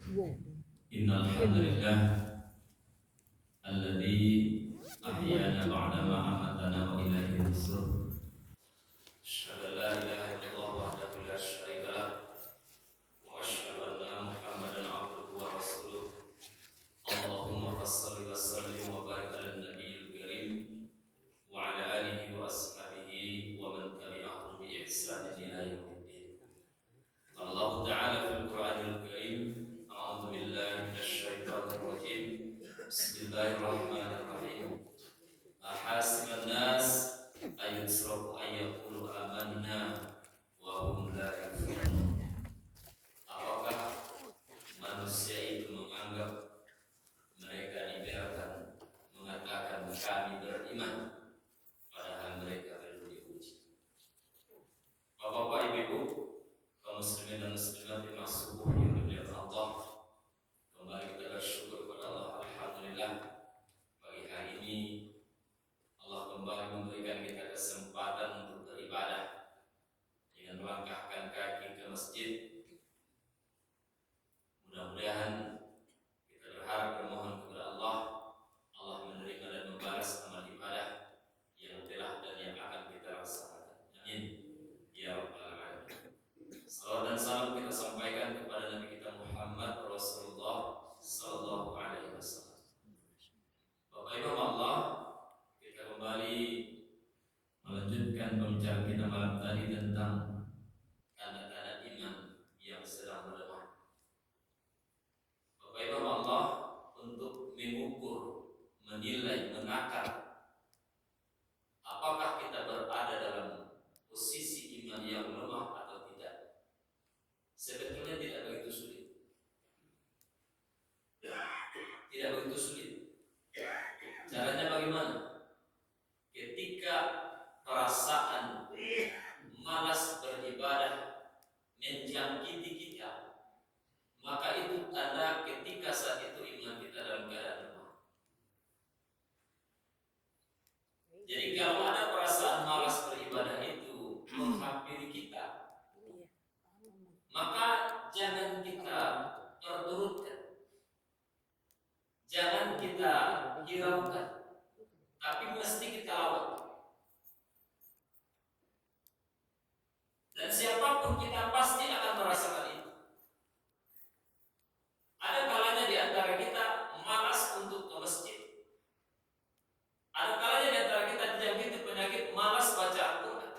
Innal hamdalillah alladzi ahyana ba'da ma amatana wa ilaihi nusyur. Asyhadu an la ilaha illallah wahdahu la syarika lah wa asyhadu anna Muhammadan abduhu wa rasuluh. Allahumma shalli wa sallim wa barik ala nabiyil karim wa ala alihi wa ashabihi wa man tabi'ahum bi ihsan ila yaumiddin. Allah Ta'ala fil Qur'anil Karim, a'udzu billahi minasyaitonir rajim. Bismillahirrahmanirrahim. Ahasiban nas ayusraku ayyaqulu amanna wa hum la yaftanun. Apakah manusia itu menganggap mereka dibiarkan mengatakan kami beriman padahal mereka belum diuji? Bapak-bapak, ibu-ibu, kaum muslimin dan muslimat yang subuh yang dimuliakan Allah, kembali kita bersyukur kepada Allah. Alhamdulillah, pagi hari ini Allah kembali memberikan kita kesempatan untuk beribadah dengan melangkahkan kaki ke masjid. Mudah-mudahan kita berharap bermohon kepada Allah, Allah menerima dan membalas amal ibadah yang telah dan yang akan kita laksanakan. Amin ya rabbal alamin. Salawat dan salam kita sampaikan kepada Nabi kita Muhammad Rasulullah sallallahu alaihi wasallam. Bapak Ibu Allah, kita kembali melanjutkan pembicaraan kita malam tadi tentang tanda-tanda iman yang sedang melemah. Bapak Ibu Allah, untuk mengukur, menilai, menakar apakah kita berada dalam posisi iman yang lemah atau tidak, sebetulnya tidak begitu sulit. Tidak begitu sulit. Caranya bagaimana? Ketika perasaan malas beribadah menjangkiti kita, maka itu tanda ketika saat itu iman kita dalam keadaan lemah. Jadi kalau ada perasaan malas beribadah itu menghampiri kita, maka jangan kita perturutkan, jangan kita hiraukan, tapi mesti kita lawan. Dan siapapun kita pasti akan merasakan itu. Ada kalanya di antara kita malas untuk ke masjid. Ada kalanya di antara kita dijangkiti penyakit malas baca Al-Quran.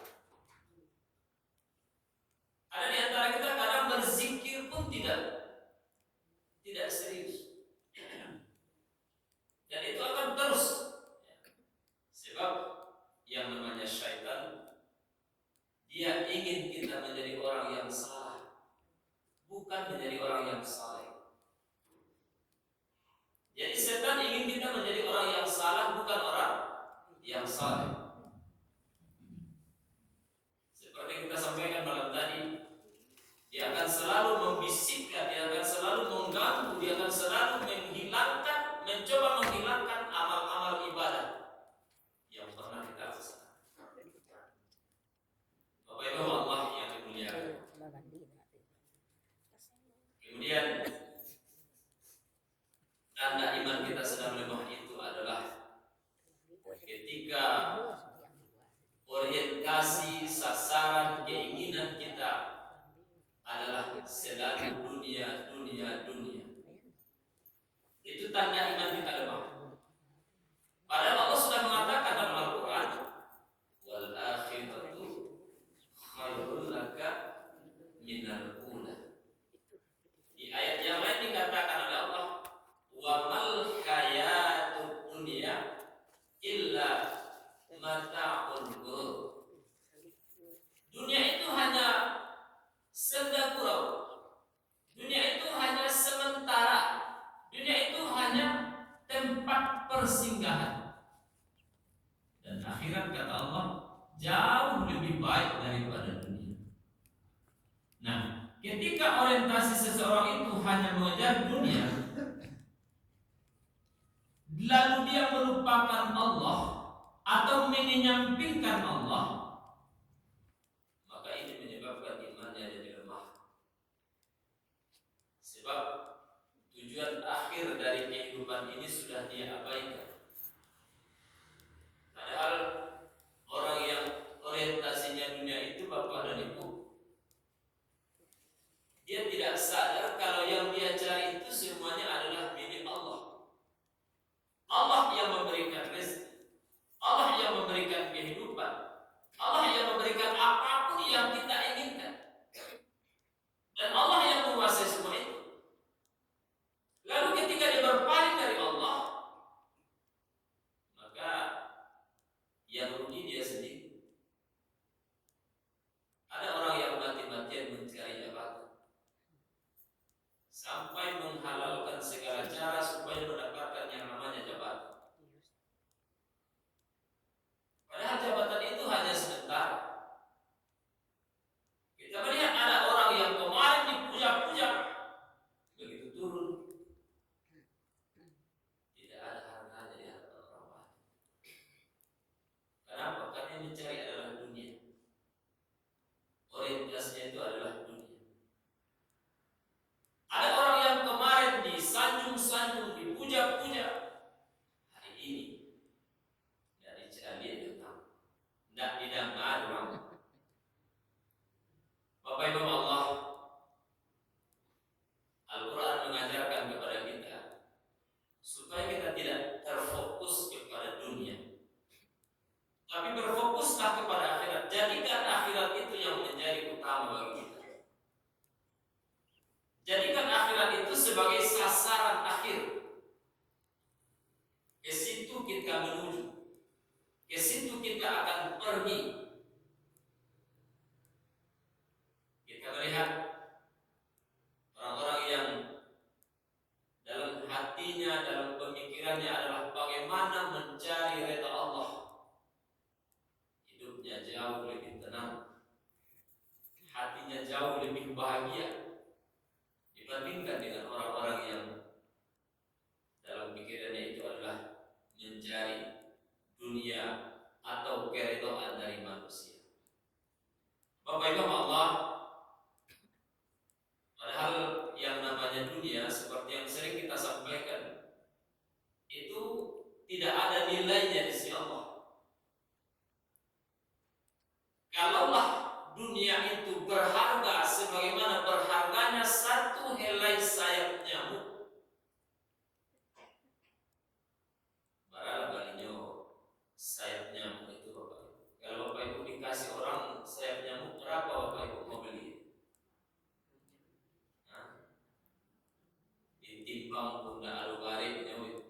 Ada di antara kita kadang berzikir pun tidak serius. Dan itu akan terus. Sebab yang namanya syaitan, dia ingin kita menjadi orang yang salah, bukan menjadi orang yang saleh. Jadi setan ingin kita menjadi orang yang salah, bukan orang yang saleh. Seperti kita sampaikan malam tadi, dia akan selalu membisikkan, dia akan selalu mengganggu, dia akan selalu mencoba menghilangkan amal-amal ibadah yang pernah kita laksanakan. Bapak Ibu Allah yang dimuliakan. Kemudian tanda iman kita sedang lemah itu adalah ketika orientasi sasaran keinginan kita adalah selalu dunia. Itu tanda iman kita lemah. Padahal Allah sudah mengatakan dalam Al-Quran, wal akhiratu khairul laka minal ula. Di ayat yang lain dikatakan oleh Allah, wa mal hayatud dunya illa mata'ul ghurur. Dunia itu hanya senda gurau. Dunia itu hanya sementara. Dunia itu hanya tempat persinggahan. Dan akhirat kata Allah jauh lebih baik daripada dunia. Nah, ketika orientasi seseorang itu hanya mengejar dunia, lalu dia melupakan Allah atau menyampingkan Allah, maka ini menyebabkan imannya jadi lemah. Sebab tujuan akhir dari kehidupan ini sudah dia abaikan. Padahal orang yang orientasinya dunia itu bapak dan ibu, dia tidak sadar kalau yang dia cari itu semuanya adalah milik Allah. Allah yang memberikan rezeki, Allah yang memberikan kehidupan, Allah yang memberikan apapun yang kita inginkan, dan Allah yang menguasai semua itu. Lalu ketika dia berpaling dari Allah, maka yang rugi dia sendiri. Ada orang yang mati-matian mencari jabatan, sampai menghalalkan segala cara supaya mendapatkan yang namanya jabatan. Padahal jabatan itu hanya sebentar. Kita melihat ada orang yang kemarin dipuja-puja, begitu turun tidak ada harganya di hadapan orang lain. Kenapa? Karena yang dicari adalah dunia. Orientasinya itu adalah dunia. Ada orang yang kemarin disanjung-sanjung, dipuja-puja, hari ini tidak dicari tentang, tidak didengar orang. Bapak Ibu Allah, Al-Quran mengajarkan kepada kita supaya kita tidak terfokus kepada dunia, tapi berfokuslah kepada akhirat. Jadikan akhirat itu yang menjadi utama bagi kita. Jadikan akhirat itu sebagai sasaran akhir. Ke situ kita menuju, ke situ kita akan pergi. Kita melihat orang-orang yang dalam hatinya, dalam pemikirannya adalah bagaimana mencari redha Allah. Hidupnya jauh lebih tenang, hatinya jauh lebih bahagia dibandingkan dengan orang-orang yang dalam pikirannya itu adalah mencari dunia atau keridhaan dari manusia. Bapak Ibu Allah, padahal yang namanya dunia seperti yang sering kita sampaikan itu tidak ada nilainya di sisi Allah. Kalaulah dunia itu berharga sebagaimana berharganya satu helai sayap nyamuk, baralah balinyo sayap nyamuk itu Bapak Ibu. Kalau Bapak Ibu dikasih orang sayap nyamuk, berapa Bapak Ibu mau beli? Ditimbang bunda alubaritnya itu.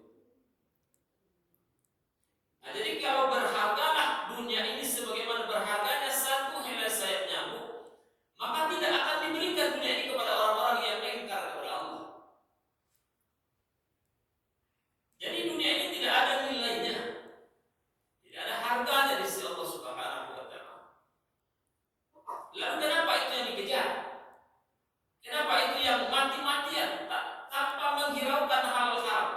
Nah, jadi kalau berhargalah dunia ini sebagaimana berharganya satu helai sayap nyamuk, maka tidak akan diberikan dunia ini kepada orang-orang yang ingkar kepada Allah. Jadi dunia ini tidak ada nilainya, tidak ada harganya di sisi Allah Subhanahu wa Ta'ala. Lalu kenapa itu yang dikejar? Kenapa itu yang mati-matian tanpa menghiraukan hal haram,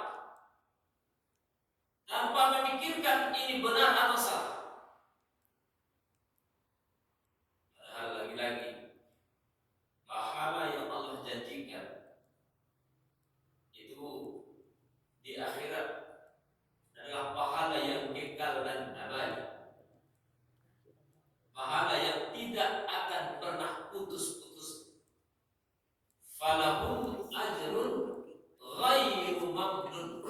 tanpa memikirkan ini benar atau salah? Padahal lagi-lagi pahala yang Allah janjikan itu di akhirat adalah pahala yang kekal dan abadi, pahala yang tidak akan pernah putus-putus. Falahum ajrun ghairu mamnun,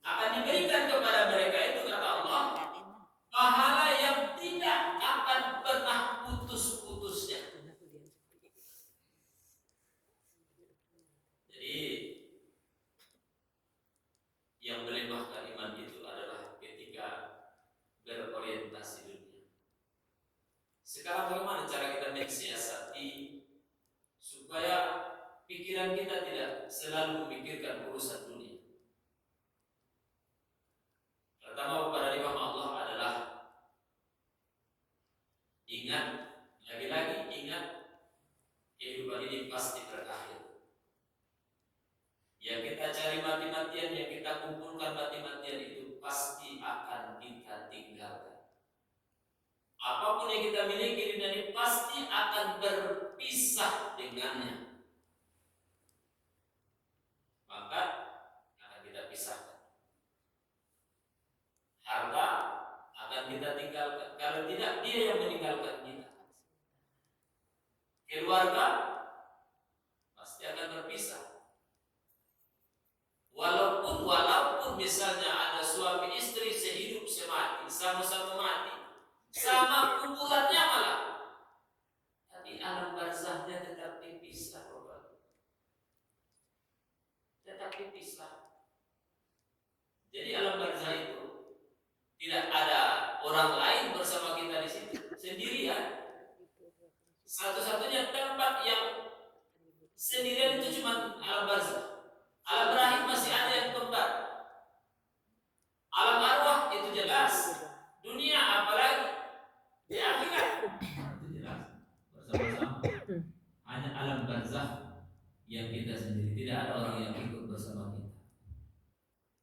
akan diberikan kepada mereka itu, kata Allah, pahala yang tidak akan pernah putus-putusnya. Jadi yang melemahkan iman itu adalah ketika berorientasi dunia. Sekarang bagaimana cara kita mensiasati supaya pikiran kita tidak selalu memikirkan urusan dunia? Pertama kepada Imam Allah adalah ingat, lagi-lagi ingat, kehidupan ini pasti berakhir. Yang kita cari mati-matian, yang kita kumpulkan mati-matian itu pasti akan kita tinggalkan. Apapun yang kita miliki di dunia ini pasti akan berpisah dengannya. berpisah. Walaupun misalnya ada suami istri sehidup semati, sama-sama mati, sama kuburannya malah, tapi alam barzahnya tetap dipisah, tetap dipisah. Jadi alam barzah itu tidak ada orang lain bersama kita di situ, sendirian. Satu-satunya tempat yang sendirian itu cuma alam barzah. Alam rahim masih ada yang kembar. Alam arwah itu jelas. Dunia apalagi di akhirat itu jelas bersama-sama. Hanya alam barzah yang kita sendiri, tidak ada orang yang ikut bersama kita.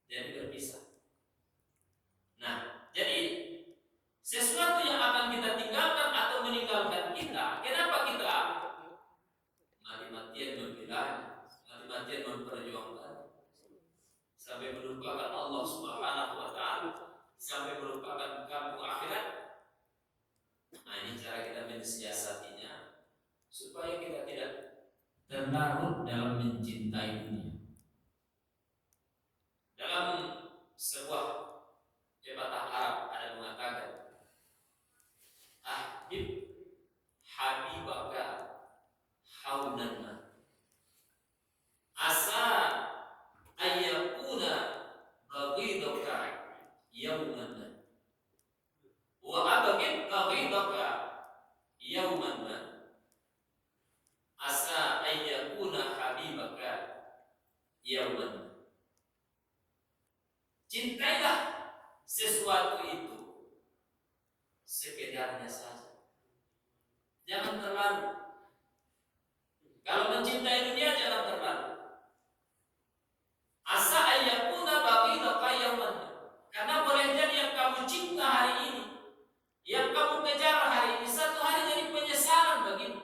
Jadi berpisah. Nah, jadi sesuatu yang akan kita tinggalkan atau meninggalkan kita, kenapa kita mati-matian membelanya, mati-matian memperjuangkan, sampai melupakan Allah Subhanahu wa Ta'ala, sampai melupakan kampung akhirat. Nah, ini cara kita mensiasatinya supaya kita tidak terlarut dalam mencintai dunia. Dalam sebuah pepatah Arab ada mengatakan, ahbib habibaka haunan ma, asa ayyakuna baghidaka yawman ma, wa abghid baghidaka yawman ma, asa ayyakuna habibaka yawman ma. Cintailah sesuatu itu sekedarnya saja, jangan terlalu. Kalau mencintai dunia jangan terlalu. Asa ayyakuna baghidaka yawman, karena boleh jadi yang kamu cinta hari ini, yang kamu kejar hari ini, satu hari jadi penyesalan bagimu.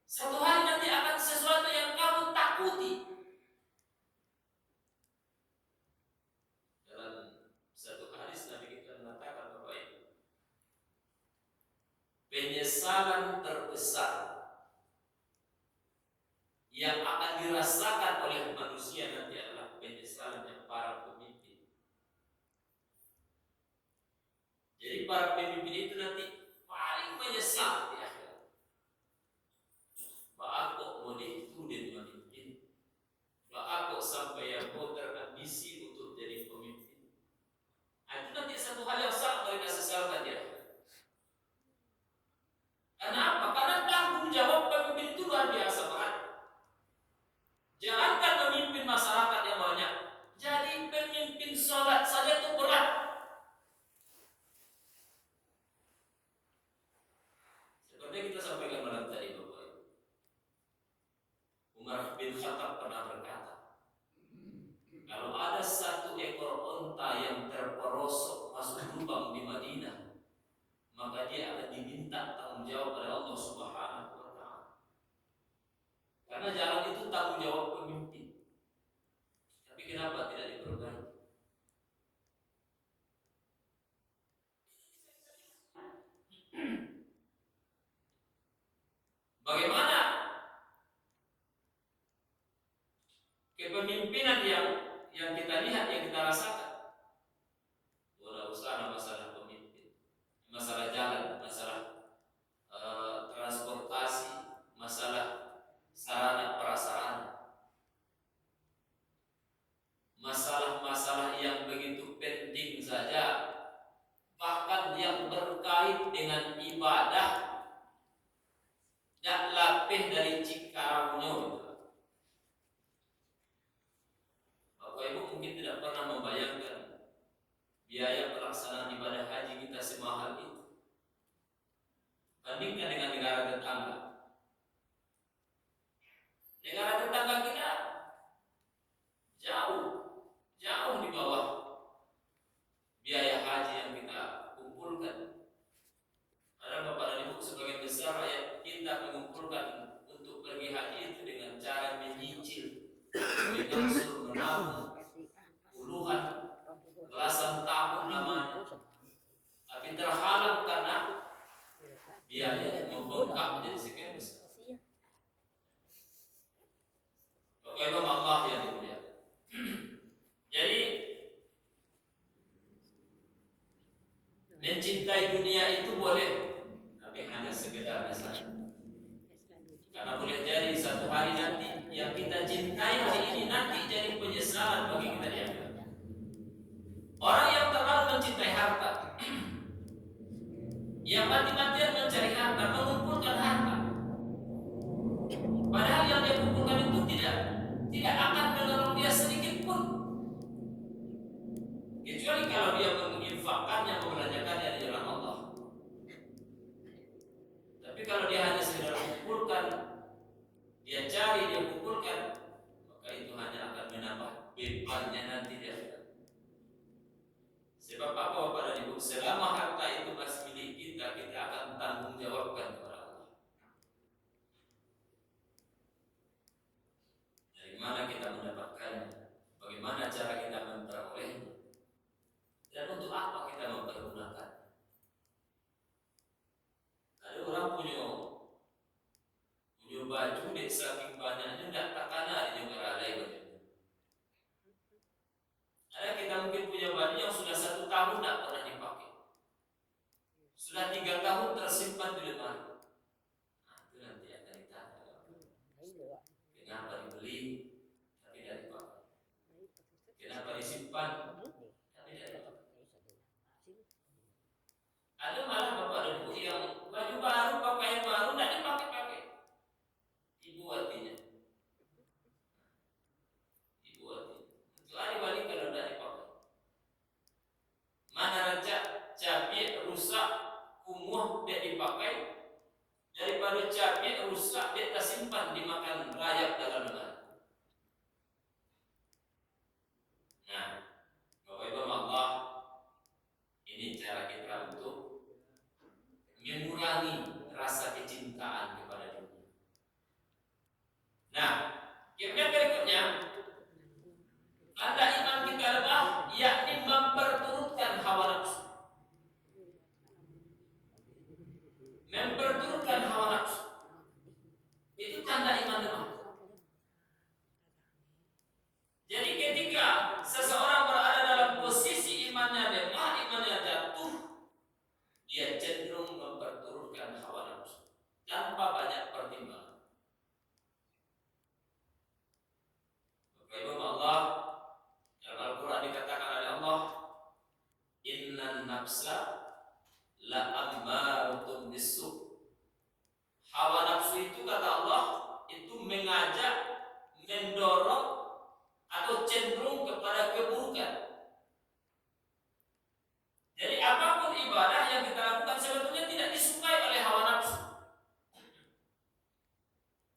Satu hari nanti akan sesuatu yang kamu takuti. Penyesalan terbesar yang akan dirasakan oleh manusia nanti adalah penyesalan yang para pemimpin. Jadi para pemimpin itu nanti paling menyesal di akhirat. Bahwa kok mau ditudin memimpin, bahwa kok sampai yang mau terambisi untuk jadi pemimpin. Itu nanti satu hal yang sangat mereka sesalkan di akhirat. Kenapa? Karena tanggung jawab pemimpin itu luar biasa berat. Jangankan memimpin masyarakat yang banyak, jadi pemimpin sholat saja itu berat. Seperti kita sampaikan malam tadi, Bapak Ibu. Umar bin Khattab pernah berkata, kalau ada satu ekor onta yang terperosok masuk lubang di Madinah, maka dia akan diminta tanggung jawab oleh Allah Subhanahu wa Ta'ala. Karena jalan itu tanggung jawab pemimpin. Tapi kenapa tidak diperbaiki? Bagaimana kepemimpinan yang kita lihat, yang kita rasakan? Wala usah masalah pemimpin, masalah jalan, masalah transportasi, masalah sarana prasarana, masalah-masalah yang begitu penting saja, bahkan yang berkait dengan ibadah, tidak lapih dari cikarangnya. Bapak Ibu mungkin tidak pernah membayangkan biaya pelaksanaan ibadah haji kita semahal itu. Bandingkan dengan negara tetangga. Negara tetangga kita jauh di bawah biaya haji yang kita kumpulkan. Karena Bapak dan Ibu sebagian besar rakyat kita mengumpulkan untuk pergi haji itu dengan cara menyicil, mengangsur, menabung puluhan, belasan tahun lamanya, tapi terhalang karena biaya membengkak menjadi sekian besar. suatu hari nanti yang kita cintai hari ini nanti jadi penyesalan bagi kita di akhirat. Orang yang terlalu mencintai harta, yang mati-matian mencari harta, mengumpulkan harta, padahal yang dia kumpulkan itu tidak akan menolong dia sedikit pun, kecuali kalau dia menginfakkannya, membelanjakannya di jalan Allah. Tapi kalau dia hanya sekedar mengumpulkan, dia cari, dia kumpulkan, maka itu hanya akan menambah bebannya nanti di akhirat. Sebab apa Bapak dan Ibu? Selama harta itu masih milik kita, kita akan tanggung jawabkan kepada Allah. Dari mana kita mendapatkannya? Bagaimana cara kita memperolehnya? Dan untuk apa kita mempergunakan? Ada orang punya baju dek saking banyaknya tidak takkan ada yang beralai bajunya. Ada kita mungkin punya baju yang sudah 1 tahun tidak pernah dipakai, sudah 3 tahun tersimpan di lemari. Nah, itu nanti akan ditanya, kenapa dibeli tapi tidak dipakai? Kenapa disimpan tapi tidak dipakai? Ada malah Bapak dan Ibu yang baju baru, pakaian baru tidak dipakai-pakai. Ibu artinya untuk hari balik kalau tidak dipakai. Mana raja cabai rusak kumuh tidak dipakai, daripada cabai rusak dia tersimpan dimakan rayap dalam lemari. Nah, Bapak Ibu Allah, ini cara kita untuk mengurangi rasa kecintaan kepada dunia. Nah, yang berikutnya, tanda iman kita lemah, yakni memperturutkan hawa nafsu. Memperturutkan hawa nafsu itu tanda iman lemah. Jadi ketika seseorang berada dalam posisi imannya lemah, imannya jatuh, dia cenderung memperturutkan hawa nafsu tanpa banyak pertimbangan. Bapak Ibu Allah, dalam Al-Quran dikatakan oleh Allah, innan nafsa la ammaratun bisu. Hawa nafsu itu kata Allah itu mengajak, mendorong atau cenderung kepada keburukan. Jadi apapun ibadah yang kita lakukan sebetulnya tidak disukai oleh hawa nafsu.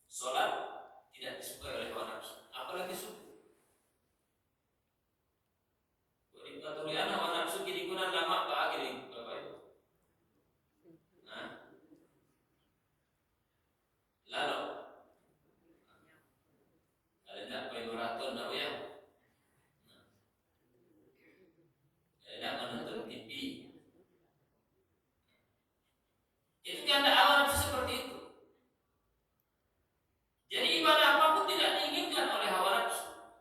Sholat tidak disukai oleh hawa nafsu, apalagi subuh. Peraturan hawa nafsu kini kuna lama Pak Agil, Bapak Ibu. Nah, lalu ada tak pemeraton tak ya? Ada menonton TV. Itu kan ada hawa nafsu seperti itu. Jadi ibadah apapun tidak diinginkan oleh hawa nafsu.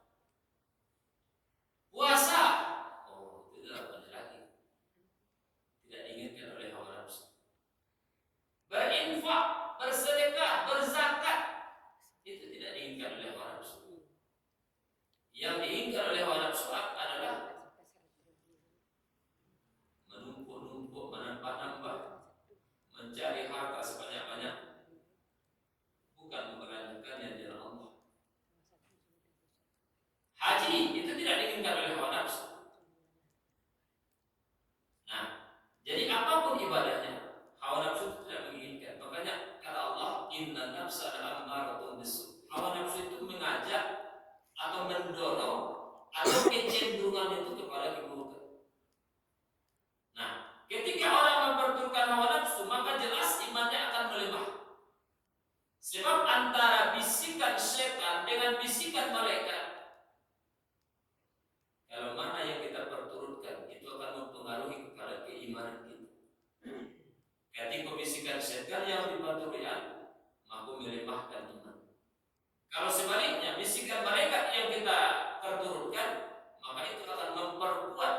Puasa, oh tidak boleh lagi, tidak diinginkan oleh hawa nafsu. Berinfak, bersedekah, berzakat, itu tidak diinginkan oleh hawa nafsu. Yang diinginkan oleh hawa nafsu adalah menumpuk-numpuk, menambah-nambah, mencari harta sebanyak-banyak, bukan membelanjakannya di jalan Allah. Haji itu tidak diinginkan oleh hawa nafsu. Nah, jadi apapun ibadahnya, hawa nafsu tidak menginginkan. Makanya kata Allah, inna nafsa la'ammaratun bisu. Hawa nafsu itu mengajak atau mendorong atau kecenderungan itu kepada keburukan. Nah, ketika orang memperturutkan hawa nafsu, maka jelas imannya akan melemah. Sebab antara bisikan setan dengan bisikan malaikat, kalau mana yang kita perturutkan, itu akan mempengaruhi kepada keimanan kita. Ketika bisikan setan yang dipatuhian, mampu melemahkan iman. Kalau sebaliknya, bisikan malaikat yang kita perturutkan, maka itu akan memperkuat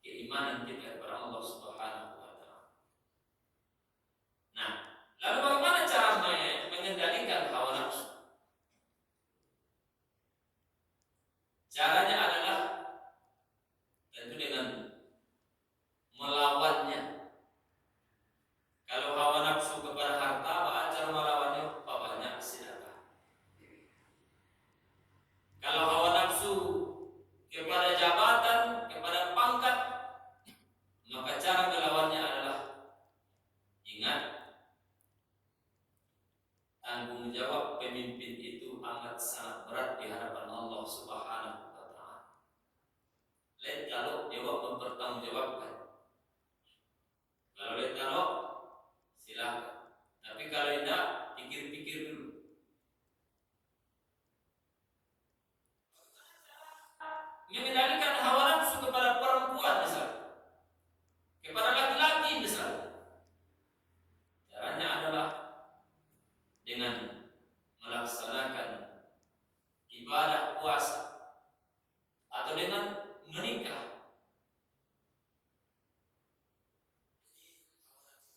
keimanan kita kepada Allah Subhanahu wa Ta'ala. Nah, lalu bagaimana cara mengendalikan hawa nafsu? Caranya adalah tentu dengan melawannya. Kalau hawa nafsu kepada harta, apa cara melawannya? Banyak silakan. Kalau hawa nafsu kepada jabatan, kepada pangkat, maka cara melawannya adalah ingat, tanggung jawab pemimpin itu amat sangat berat di hadapan Allah Subhanahu wa Ta'ala. Lain kalau dewa mempertanggungjawabkan. Kalau lain kalau silakan. Tapi kalau tidak, pikir-pikir dulu. Mengendalikan hawa nafsu kepada perempuan misalnya, kepada laki-laki misalnya, caranya adalah dengan melaksanakan ibadah puasa atau dengan menikah.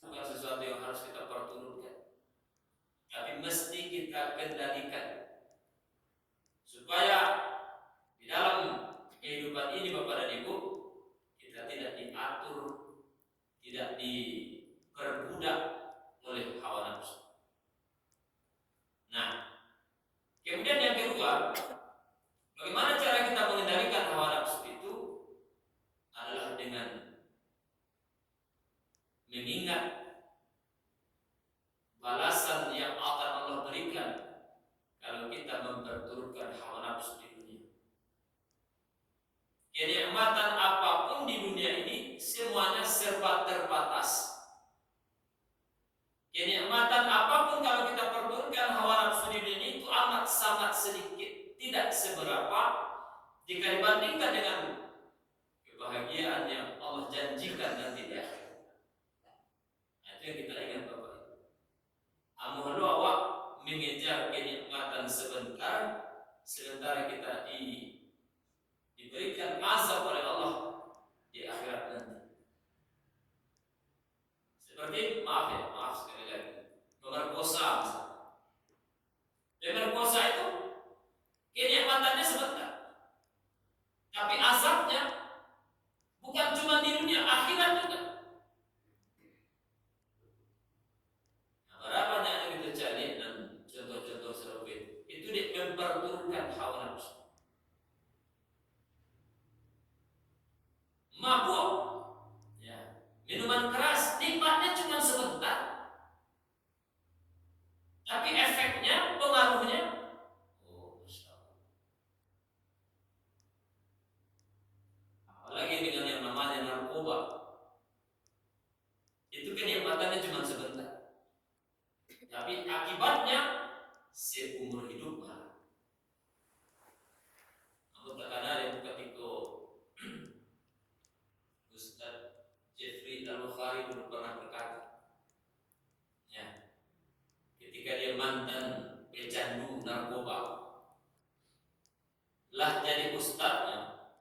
Bukan sesuatu yang harus kita perturutkan, tapi mesti kita kendalikan supaya di dalam kehidupan ini Bapak dan Ibu kita tidak diatur, tidak diperbudak oleh hawa nafsu. Nah, kemudian yang kedua, bagaimana cara kita mengendalikan hawa nafsu itu adalah dengan mengingat balasan yang akan Allah berikan kalau kita memperturutkan hawa nafsu di dunia. Kenikmatan apapun di dunia ini semuanya serba terbatas. Kenikmatan apapun kalau kita perturutkan hawa nafsu di dunia itu amat sangat sedikit, tidak seberapa jika dibandingkan dengan kebahagiaan yang Allah janjikan nanti di akhirat. Itu yang kita ingat Bapak. Amuhalu awak mengejar kenikmatan sebentar, sementara kita diberikan azab oleh Allah di akhirat nanti. Seperti maaf sekali lagi, pemerkosa misalnya. Pemerkosa itu kenikmatannya sebentar, tapi azabnya bukan cuma di dunia, akhirat juga. Nah, berapa banyak yang kita cari dan contoh-contoh serupa itu memperturutkan hawa nafsu. Mabuk, ya, minuman keras, nikmatnya cuma sebentar, tapi efeknya, pengaruhnya, Masya Allah. Apalagi dengan yang namanya narkoba, itu kenikmatannya cuma sebentar, tapi akibatnya seumur hidup malah. Aku terkadang ada buka TikTok. Ustaz Jeffrey Al-Bukhari dulu pernah berkata, ya, ketika dia mantan pecandu narkoba, lah jadi ustaznya,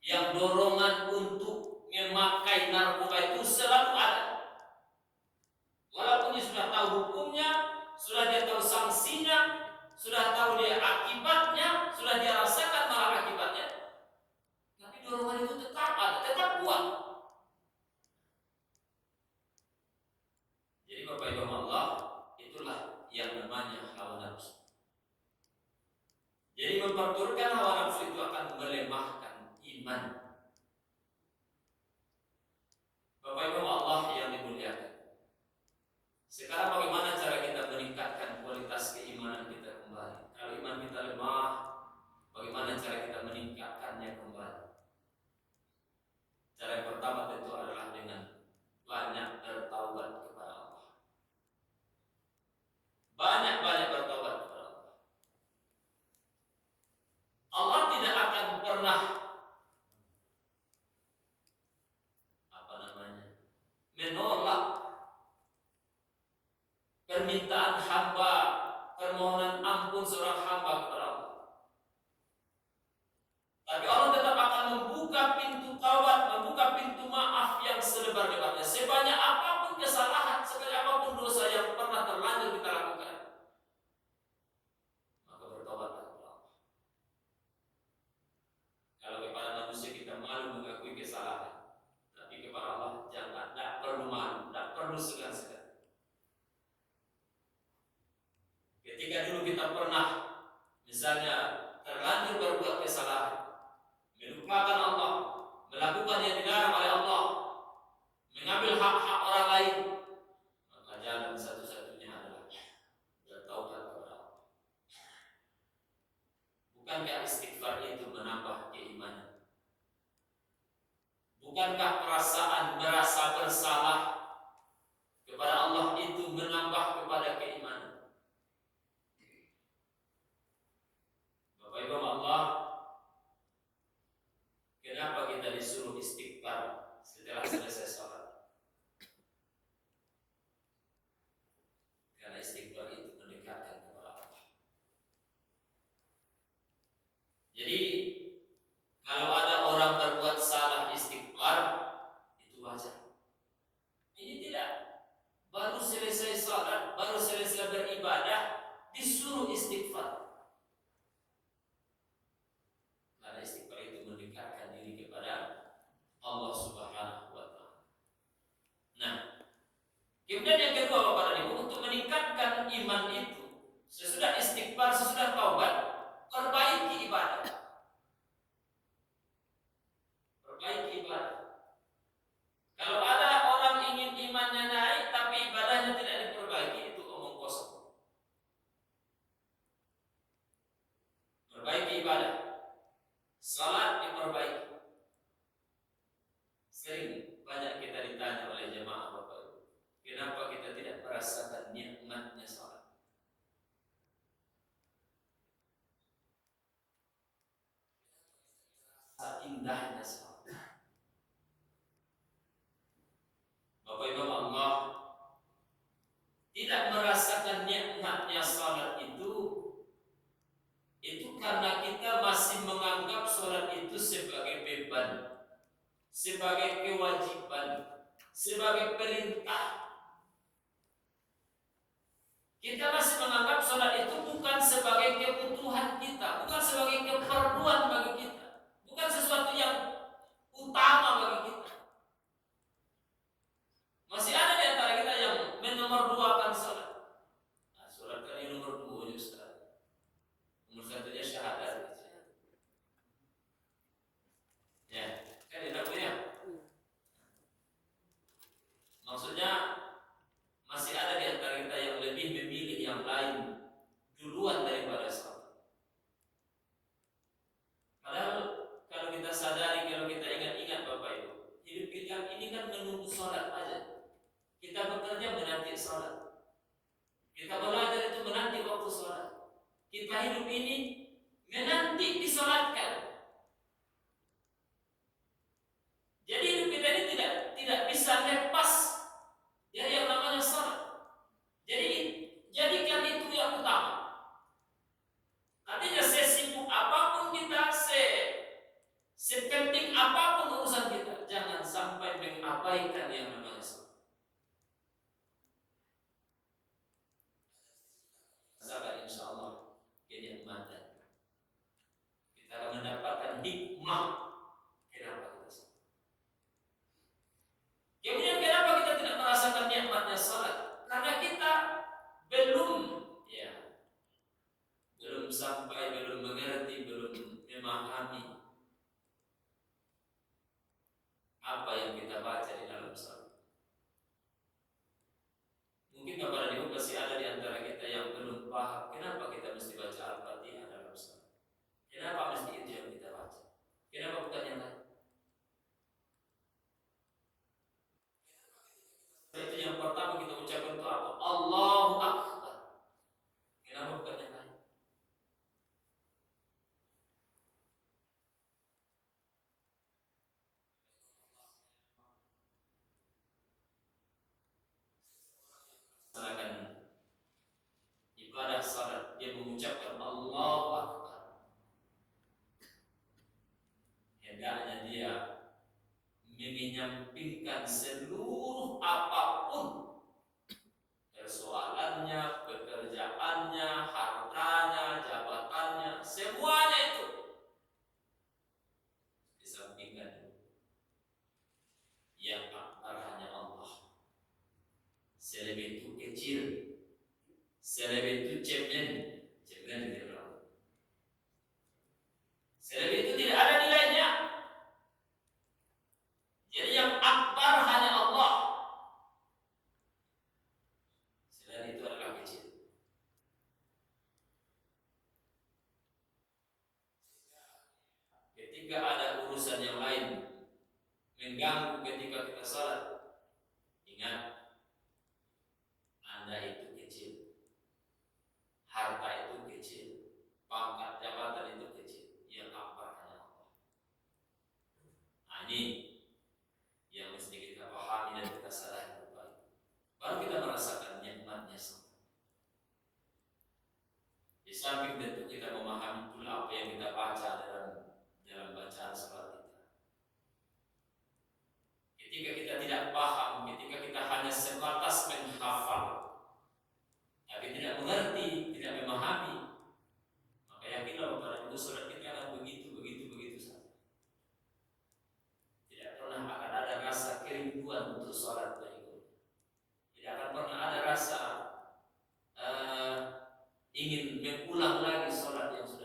yang dorongan untuk memakai narkoba itu selalu ada. Walaupun dia sudah tahu hukumnya, sudah dia tahu sanksinya, sudah tahu dia akibatnya, sudah dia rasakan malah akibatnya, tapi dorongan itu tetap ada, tetap kuat. Jadi Bapak Ibu Allah, itulah yang namanya hawa nafsu. Jadi memperturutkan hawa nafsu itu akan melemahkan iman. Bapak Ibu Allah yang dimuliakan, sekarang bagaimana cara kita meningkatkan kualitas keimanan kita kembali? Kalau iman kita lemah, bagaimana cara kita meningkatkannya kembali? Cara yang pertama tentu adalah dengan banyak bertaubat kepada Allah. Banyak-banyak bertaubat kepada Allah. Allah tidak akan pernah menolak permintaan hamba, permohonan ampun seorang hamba kepada Allah. Tapi Allah tetap akan membuka pintu taubat, membuka pintu maaf yang selebar-lebarnya. Sebanyak apapun kesalahan, sebanyak apapun dosa yang pernah terlanjur kita lakukan, maka bertobatlah kepada Allah. Ketika dulu kita pernah misalnya terlanjur berbuat kesalahan, melupakan Allah, melakukan yang dilarang oleh Allah, mengambil hak-hak orang lain, maka jalan satu-satunya adalah bertaubat kepada Allah. Bukankah istighfar itu menambah keimanan? Bukankah perasaan merasa bersalah kepada Allah itu menambah kepada keimanan? Bapak Ibu Allah, kenapa kita disuruh istighfar setelah selesai sholat? Karena istighfar itu mendekatkan kepada Allah. Jadi kalau ada orang berbuat salah istighfar, itu wajar. Ini tidak. Baru selesai sholat, baru selesai beribadah, disuruh istighfar. Karena istighfar itu mendekatkan diri kepada Allah Subhanahu wa Ta'ala. Nah, kemudian yang kedua Bapak dan Ibu, untuk meningkatkan iman itu, sesudah istighfar, sesudah taubat, perbaiki ibadah. Perbaiki ibadah. Kalau ada orang ingin imannya naik tapi ibadahnya tidak diperbaiki, itu omong kosong. Perbaiki ibadah. Salat diperbaiki. Sering banyak kita ditanya oleh jemaah Bapak Ibu, kenapa kita tidak merasakan nikmatnya salat? Indahnya salat. Bapak Ibu Allah, tidak merasakan nikmatnya salat itu karena kita masih menganggap salat itu sebagai beban, sebagai kewajiban, sebagai perintah. Kita masih menganggap salat itu bukan sebagai kebutuhan kita, bukan sebagai keperluan bagi kita, bukan sesuatu yang utama bagi kita. Masih ada di antara kita yang menomorduakan salat. Nah, salat kan yang nomor 2 Ustaz. Nomor 1-nya syahadat. Ya, kan tidak punya. Maksudnya masih ada di antara kita yang lebih memilih yang lain duluan daripada salat. Padahal kalau kita sadari, kalau kita ingat-ingat Bapak Ibu, hidup kita ini kan menunggu salat aja. Kita bekerja menanti salat. Kita belajar itu menanti waktu salat. Kita hidup ini menanti disalatkan. Jadi hidup kita ini tidak bisa lepas dari yang namanya salat. Jadi jadikan itu yang utama. Artinya sesibuk apapun kita, sepenting apapun urusan kita, jangan sampai mengabaikan yang namanya salat. Sabar insyaallah kenikmatan. Kita akan mendapatkan hikmah kenapa kita salat. Kemudian kenapa kita tidak merasakan nikmatnya salat? Karena kita belum sampai, belum mengerti, belum memahami apa yang kita baca di dalam salat. Mungkin Bapak dan Ibu pasti ada di antara kita yang belum paham kenapa kita mesti baca Al-Fatihah dalam salat. Kenapa mesti itu yang kita baca? Kenapa bukan yang lain? Itu yang pertama kita ucapkan itu apa? Allahu Akbar. Kenapa bukan yang lain? Melaksanakan ibadah salat, dia mengucapkan Allahu Akbar. Hendaknya dia menyampingkan seluruh apapun, persoalannya, pekerjaannya, hartanya, jabatannya, semuanya itu disampingkan. Yang akbar hanya Allah. Selebih itu kecil, selebih itu cemen, ketika ada urusan yang lain mengganggu ketika kita salat, ingat Anda itu kecil, harta itu kecil, pangkat jabatan itu kecil, yang apa hanya Allah. Nah, ini yang mesti kita pahami dan kita sadari baik. Baru kita merasakan nikmatnya salat. Di samping tentu kita memahami pula apa yang kita baca dalam bacaan salat kita. Ketika kita tidak paham, ketika kita hanya sebatas menghafal, tapi tidak mengerti, tidak memahami, maka yakinlah pada itu salat kita akan begitu saja. Tidak pernah akan ada rasa kerinduan untuk salat berikutnya. Tidak akan pernah ada rasa ingin mengulang lagi salat yang sudah